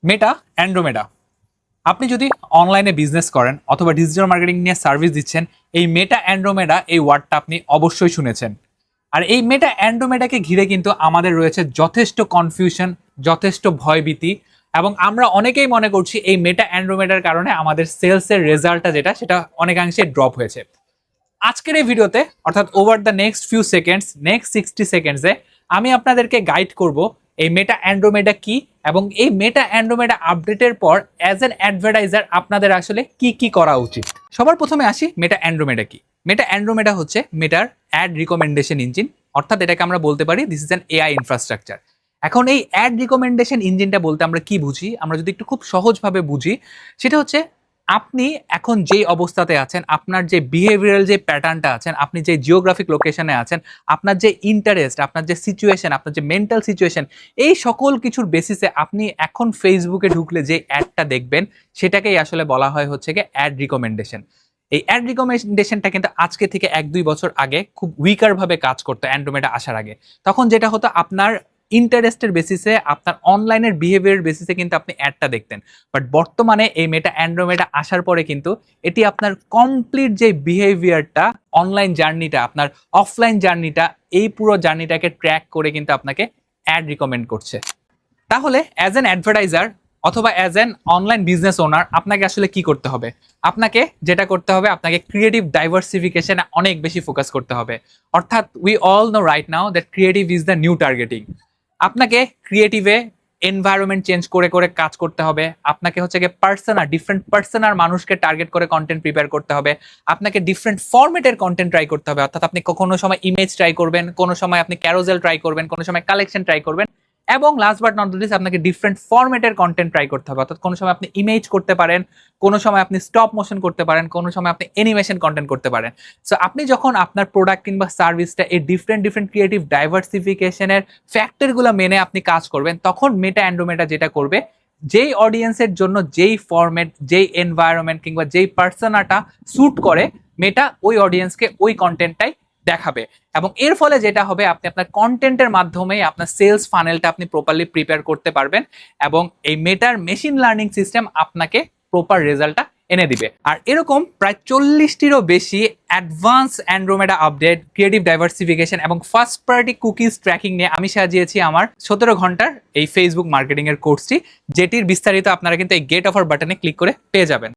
মেটা Andromeda. আপনি যদি অনলাইনে বিজনেস করেন অথবা ডিজিটাল মার্কেটিং নিয়ে সার্ভিস দিচ্ছেন, এই মেটা অ্যান্ড্রোমেডা এই ওয়ার্ডটা আপনি অবশ্যই শুনেছেন। আর এই মেটা অ্যান্ড্রোমেডাকে ঘিরে কিন্তু আমাদের রয়েছে যথেষ্ট কনফিউশন, যথেষ্ট ভয়ভীতি, এবং আমরা অনেকেই মনে করছি এই মেটা অ্যান্ড্রোমেডার কারণে আমাদের সেলসের রেজাল্টটা সেটা অনেকাংশে ড্রপ হয়েছে। আজকের এই ভিডিওতে অর্থাৎ over the next few seconds, next 60 সেকেন্ডসে আমি আপনাদেরকে গাইড করব এই মেটা অ্যান্ড্রোমেডা কি, এবং এই মেটা অ্যান্ড্রোমেডা আপডেটের পর অ্যাজ অ্যান অ্যাডভার্টাইজার আপনাদের আসলে কি কি করা উচিত। সবার প্রথমে আসি মেটা অ্যান্ড্রোমেডা কি। মেটা অ্যান্ড্রোমেডা হচ্ছে মেটার অ্যাড রিকমেন্ডেশন ইঞ্জিন, অর্থাৎ এটাকে আমরা বলতে পারি this is an AI infrastructure. এখন এই অ্যাড রিকমেন্ডেশন ইঞ্জিনটা বলতে আমরা কি বুঝি, আমরা যদি একটু খুব সহজভাবে বুঝি, সেটা হচ্ছে আপনি এখন যেই অবস্থাতে আছেন, আপনার যে বিহেভিয়ারাল যে প্যাটার্নটা আছেন, আপনি যে জিওগ্রাফিক লোকেশনে আছেন, আপনার যে ইন্টারেস্ট, আপনার যে সিচুয়েশন, আপনার যে মেন্টাল সিচুয়েশন, এই সকল কিছুর বেসিসে আপনি এখন ফেসবুকে ঢুকলে যে অ্যাডটা দেখবেন সেটাকেই আসলে বলা হয় হচ্ছে গিয়ে অ্যাড রিকমেন্ডেশন। এই অ্যাড রিকমেন্ডেশনটা কিন্তু আজকে থেকে 1-2 বছর আগে খুব উইকার ভাবে কাজ করতো অ্যান্ড্রোমেডা আসার আগে। তখন যেটা হতো, আপনার ইন্টারেস্টের বেসিসে, আপনার অনলাইনের বিহেভিয়ার বেসিসে কিন্তু আপনি অ্যাডটা দেখতেন। বাট বর্তমানে এই মেটা অ্যান্ড্রোমেডা আসার পরে কিন্তু এটি আপনার কমপ্লিট যে বিহেভিয়ারটা, অনলাইন জার্নিটা, আপনার অফলাইন জার্নিটা, এই পুরো জার্নিটাকে ট্র্যাক করে কিন্তু আপনাকে অ্যাড রিকমেন্ড করছে। তাহলে অ্যাজ অ্যান অ্যাডভার্টাইজার অথবা as an online business owner আপনাকে আসলে কি করতে হবে? আপনাকে যেটা করতে হবে, আপনাকে ক্রিয়েটিভ ডাইভার্সিফিকেশনে অনেক বেশি ফোকাস করতে হবে। অর্থাৎ we all know right now that creative is the new targeting. আপনাকে ক্রিয়েটিভে এনভায়রনমেন্ট চেঞ্জ করে করে কাজ করতে হবে। আপনাকে হচ্ছে গিয়ে ডিফারেন্ট পার্সোনার মানুষকে টার্গেট করে কন্টেন্ট প্রিপেয়ার করতে হবে। আপনাকে ডিফারেন্ট ফরম্যাটের কন্টেন্ট ট্রাই করতে হবে। অর্থাৎ আপনি কোনো সময় ইমেজ ট্রাই করবেন, কোনো সময় আপনি ক্যারোজেল ট্রাই করবেন, কোনো সময় কালেকশন ট্রাই করবেন, এবং লাস্ট বাট নট লিস্ট আপনাকে ডিফারেন্ট ফরম্যাটের কন্টেন্ট ট্রাই করতে হবে। অর্থাৎ কোনো সময় আপনি ইমেজ করতে পারেন, কোনো সময় আপনি স্টপ মোশন করতে পারেন, কোনো সময় আপনি অ্যানিমেশন কন্টেন্ট করতে পারেন। সো আপনি যখন আপনার প্রোডাক্ট কিংবা সার্ভিসটা এই ডিফারেন্ট ক্রিয়েটিভ ডাইভার্সিফিকেশনের ফ্যাক্টরগুলো মেনে আপনি কাজ করবেন, তখন মেটা অ্যান্ড্রোমেডা যেটা করবে, যেই অডিয়েন্সের জন্য যেই ফরম্যাট, যেই এনভায়রনমেন্ট কিংবা যেই পার্সোনাটা স্যুট করে, মেটা ওই অডিয়েন্সকে ওই কন্টেন্টটাই দেখাবে। এবং এর ফলে যেটা হবে, আপনি আপনার কন্টেন্টের মাধ্যমে আপনার সেলস ফানেলটা আপনি প্রপারলি প্রিপেয়ার করতে পারবেন, এবং এই মেটার মেশিন লার্নিং সিস্টেম আপনাকে প্রপার রেজাল্টটা এনে দিবে। আর এরকম প্রায় 40টিরও বেশি advance Andromeda update, creative diversification এবং ফার্স্ট পার্টি কুকিজ ট্র্যাকিং নিয়ে আমি সাজিয়েছি আমার 17 ঘন্টার এই ফেসবুক মার্কেটিং এর কোর্সটি, যেটির বিস্তারিত আপনারা কিন্তু এই গেট অফার বাটনে ক্লিক করে পেয়ে যাবেন।